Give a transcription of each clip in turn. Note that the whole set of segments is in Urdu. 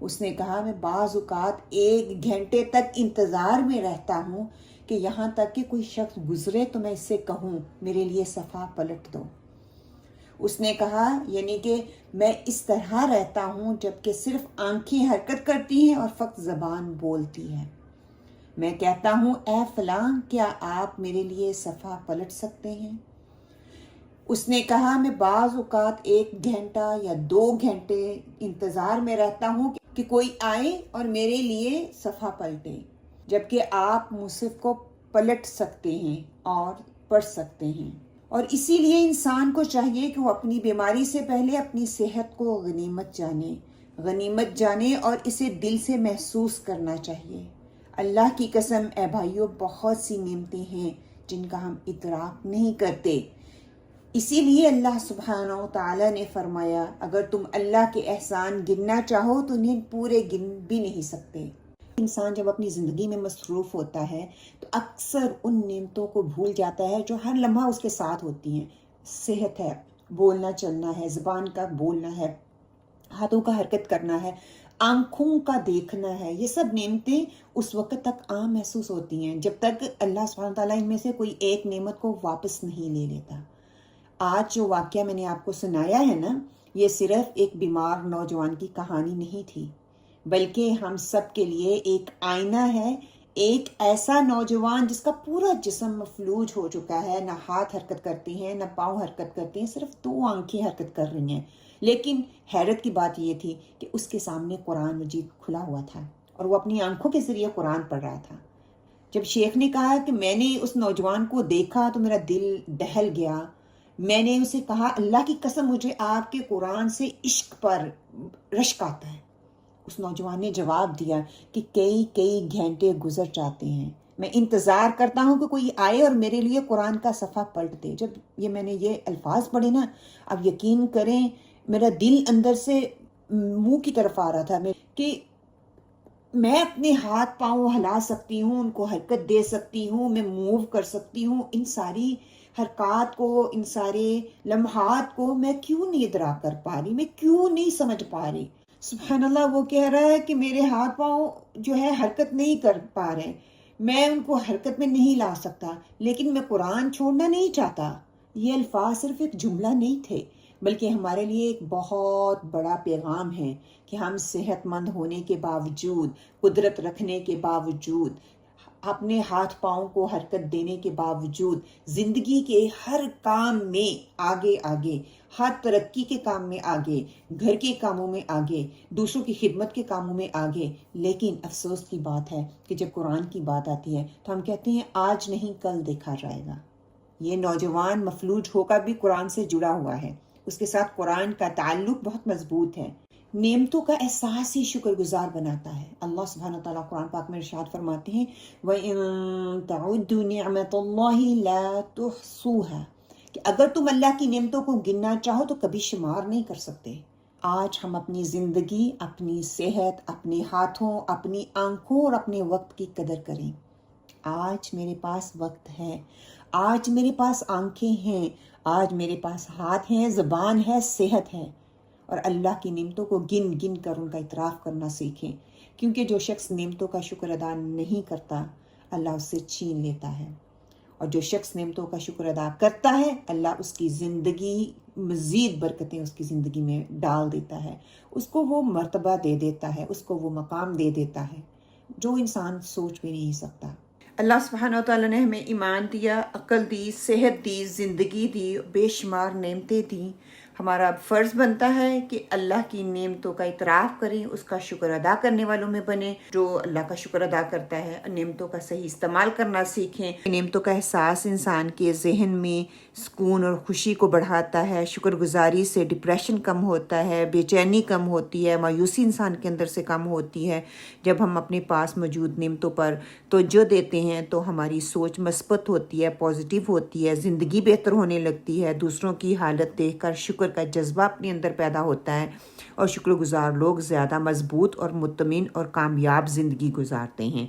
اس نے کہا میں بعض اوقات 1 گھنٹے تک انتظار میں رہتا ہوں کہ یہاں تک کہ کوئی شخص گزرے تو میں اس سے کہوں میرے لیے صفحہ پلٹ دو۔ اس نے کہا یعنی کہ میں اس طرح رہتا ہوں جبکہ صرف آنکھیں حرکت کرتی ہیں اور فقط زبان بولتی ہے۔ میں کہتا ہوں اے فلاں کیا آپ میرے لیے صفحہ پلٹ سکتے ہیں؟ اس نے کہا میں بعض اوقات 1 گھنٹہ یا 2 گھنٹے انتظار میں رہتا ہوں کہ کوئی آئے اور میرے لیے صفحہ پلٹے، جبکہ آپ مصحف کو پلٹ سکتے ہیں اور پڑھ سکتے ہیں۔ اور اسی لیے انسان کو چاہیے کہ وہ اپنی بیماری سے پہلے اپنی صحت کو غنیمت جانے اور اسے دل سے محسوس کرنا چاہیے۔ اللہ کی قسم اے بھائیو، بہت سی نعمتیں ہیں جن کا ہم ادراک نہیں کرتے۔ اسی لیے اللہ سبحانہ و تعالیٰ نے فرمایا اگر تم اللہ کے احسان گننا چاہو تو انہیں پورے گن بھی نہیں سکتے۔ انسان جب اپنی زندگی میں مصروف ہوتا ہے تو اکثر ان نعمتوں کو بھول جاتا ہے جو ہر لمحہ اس کے ساتھ ہوتی ہیں۔ صحت ہے، بولنا چلنا ہے، زبان کا بولنا ہے، ہاتھوں کا حرکت کرنا ہے، آنکھوں کا دیکھنا ہے، یہ سب نعمتیں اس وقت تک عام محسوس ہوتی ہیں جب تک اللہ سبحانہ تعالیٰ ان میں سے کوئی ایک نعمت کو واپس نہیں لے لیتا۔ آج جو واقعہ میں نے آپ کو سنایا ہے نا، یہ صرف ایک بیمار نوجوان کی کہانی نہیں تھی، بلکہ ہم سب کے لیے ایک آئینہ ہے۔ ایک ایسا نوجوان جس کا پورا جسم مفلوج ہو چکا ہے، نہ ہاتھ حرکت کرتے ہیں نہ پاؤں حرکت کرتے ہیں، صرف 2 آنکھیں حرکت کر رہی ہیں۔ لیکن حیرت کی بات یہ تھی کہ اس کے سامنے قرآن مجید کھلا ہوا تھا اور وہ اپنی آنکھوں کے ذریعے قرآن پڑھ رہا تھا۔ جب شیخ نے کہا کہ میں نے اس نوجوان کو دیکھا تو میرا دل دہل گیا، میں نے اسے کہا اللہ کی قسم مجھے آپ کے قرآن سے عشق پر رشک آتا ہے۔ اس نوجوان نے جواب دیا کہ کئی گھنٹے گزر جاتے ہیں، میں انتظار کرتا ہوں کہ کوئی آئے اور میرے لیے قرآن کا صفحہ پلٹ دے۔ جب میں نے یہ الفاظ پڑھے نا، اب یقین کریں میرا دل اندر سے منہ کی طرف آ رہا تھا کہ میں اپنے ہاتھ پاؤں ہلا سکتی ہوں، ان کو حرکت دے سکتی ہوں، میں موو کر سکتی ہوں، ان ساری حرکات کو، ان سارے لمحات کو میں کیوں نہیں ادراک کر پا رہی، میں کیوں نہیں سمجھ پا رہی؟ سبحان اللہ، وہ کہہ رہا ہے کہ میرے ہاتھ پاؤں جو ہے حرکت نہیں کر پا رہے، میں ان کو حرکت میں نہیں لا سکتا، لیکن میں قرآن چھوڑنا نہیں چاہتا۔ یہ الفاظ صرف ایک جملہ نہیں تھے، بلکہ ہمارے لیے ایک بہت بڑا پیغام ہے کہ ہم صحت مند ہونے کے باوجود، قدرت رکھنے کے باوجود، اپنے ہاتھ پاؤں کو حرکت دینے کے باوجود، زندگی کے ہر کام میں آگے، ہر ترقی کے کام میں آگے، گھر کے کاموں میں آگے، دوسروں کی خدمت کے کاموں میں آگے، لیکن افسوس کی بات ہے کہ جب قرآن کی بات آتی ہے تو ہم کہتے ہیں آج نہیں کل دیکھا جائے گا۔ یہ نوجوان مفلوج ہو کر بھی قرآن سے جڑا ہوا ہے، اس کے ساتھ قرآن کا تعلق بہت مضبوط ہے۔ نعمتوں کا احساس ہی شکر گزار بناتا ہے۔ اللہ سبحانہ تعالیٰ قرآن پاک میں ارشاد فرماتے ہیں وَإِن تَعُدُّوا نِعْمَةَ اللَّهِ لَا تُحْصُوهَا، کہ اگر تم اللہ کی نعمتوں کو گننا چاہو تو کبھی شمار نہیں کر سکتے۔ آج ہم اپنی زندگی، اپنی صحت، اپنے ہاتھوں، اپنی آنکھوں اور اپنے وقت کی قدر کریں۔ آج میرے پاس وقت ہے، آج میرے پاس آنکھیں ہیں، آج میرے پاس ہاتھ ہیں، زبان ہے، صحت ہے، اور اللہ کی نعمتوں کو گن گن کر ان کا اعتراف کرنا سیکھیں، کیونکہ جو شخص نعمتوں کا شکر ادا نہیں کرتا اللہ اس سے چھین لیتا ہے، اور جو شخص نعمتوں کا شکر ادا کرتا ہے اللہ اس کی زندگی، مزید برکتیں اس کی زندگی میں ڈال دیتا ہے، اس کو وہ مرتبہ دے دیتا ہے، اس کو وہ مقام دے دیتا ہے جو انسان سوچ بھی نہیں سکتا۔ اللہ سبحانہ و تعالیٰ نے ہمیں ایمان دیا، عقل دی، صحت دی، زندگی دی، بے شمار نعمتیں دیں۔ ہمارا فرض بنتا ہے کہ اللہ کی نعمتوں کا اعتراف کریں، اس کا شکر ادا کرنے والوں میں بنیں۔ جو اللہ کا شکر ادا کرتا ہے نعمتوں کا صحیح استعمال کرنا سیکھیں۔ نعمتوں کا احساس انسان کے ذہن میں سکون اور خوشی کو بڑھاتا ہے، شکر گزاری سے ڈپریشن کم ہوتا ہے، بے چینی کم ہوتی ہے، مایوسی انسان کے اندر سے کم ہوتی ہے۔ جب ہم اپنے پاس موجود نعمتوں پر توجہ دیتے ہیں تو ہماری سوچ مثبت ہوتی ہے، پازیٹیو ہوتی ہے، زندگی بہتر ہونے لگتی ہے، دوسروں کی حالت دیکھ کر شکر کا جذبہ اپنے اندر پیدا ہوتا ہے، اور شکر گزار لوگ زیادہ مضبوط اور مطمئن اور کامیاب زندگی گزارتے ہیں۔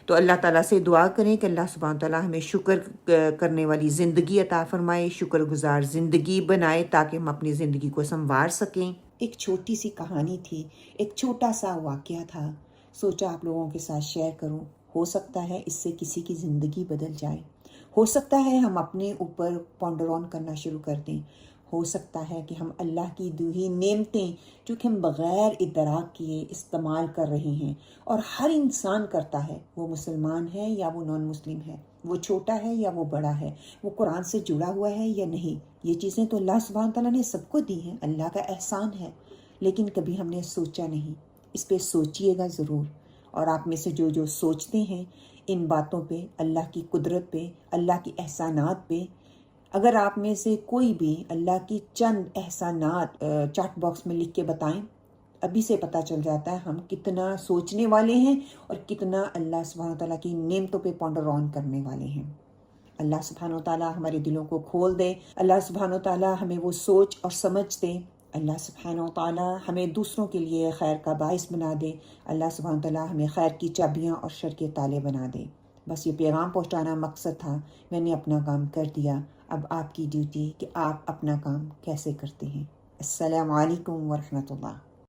تو اللہ تعالیٰ سے دعا کریں کہ اللہ سبحانہ تعالیٰ ہمیں شکر کرنے والی زندگی عطا فرمائے، شکر گزار زندگی بنائے، تاکہ ہم اپنی زندگی کو سنوار سکیں۔ ایک چھوٹی سی کہانی تھی، ایک چھوٹا سا واقعہ تھا، سوچا آپ لوگوں کے ساتھ شیئر کروں. ہو سکتا ہے اس سے کسی کی زندگی بدل جائے، ہو سکتا ہے ہم اپنے اوپر پونڈر آن کرنا شروع کر دیں، ہو سکتا ہے کہ ہم اللہ کی دی ہوئی نعمتیں جو کہ ہم بغیر ادراک کیے استعمال کر رہے ہیں، اور ہر انسان کرتا ہے، وہ مسلمان ہے یا وہ نان مسلم ہے، وہ چھوٹا ہے یا وہ بڑا ہے، وہ قرآن سے جڑا ہوا ہے یا نہیں. یہ چیزیں تو اللہ سبحانہ تعالیٰ نے سب کو دی ہیں، اللہ کا احسان ہے، لیکن کبھی ہم نے سوچا نہیں. اس پہ سوچئے گا ضرور. اور آپ میں سے جو سوچتے ہیں ان باتوں پہ، اللہ کی قدرت پہ، اللہ کی احسانات پہ، اگر آپ میں سے کوئی بھی اللہ کی چند احسانات چیٹ باکس میں لکھ کے بتائیں، ابھی سے پتہ چل جاتا ہے ہم کتنا سوچنے والے ہیں اور کتنا اللہ سبحانہ تعالیٰ کی نعمتوں پہ پونڈر آن کرنے والے ہیں. اللہ سبحانہ تعالیٰ ہمارے دلوں کو کھول دے، اللہ سبحانہ تعالیٰ ہمیں وہ سوچ اور سمجھ دے، اللہ سبحانہ تعالیٰ ہمیں دوسروں کے لیے خیر کا باعث بنا دے، اللہ سبحانہ تعالیٰ ہمیں خیر کی چابیاں اور شر کے تالے بنا دے. بس یہ پیغام پہنچانا مقصد تھا. میں نے اپنا کام کر دیا، اب آپ کی ڈیوٹی کہ آپ اپنا کام کیسے کرتے ہیں. السلام علیکم ورحمۃ اللہ.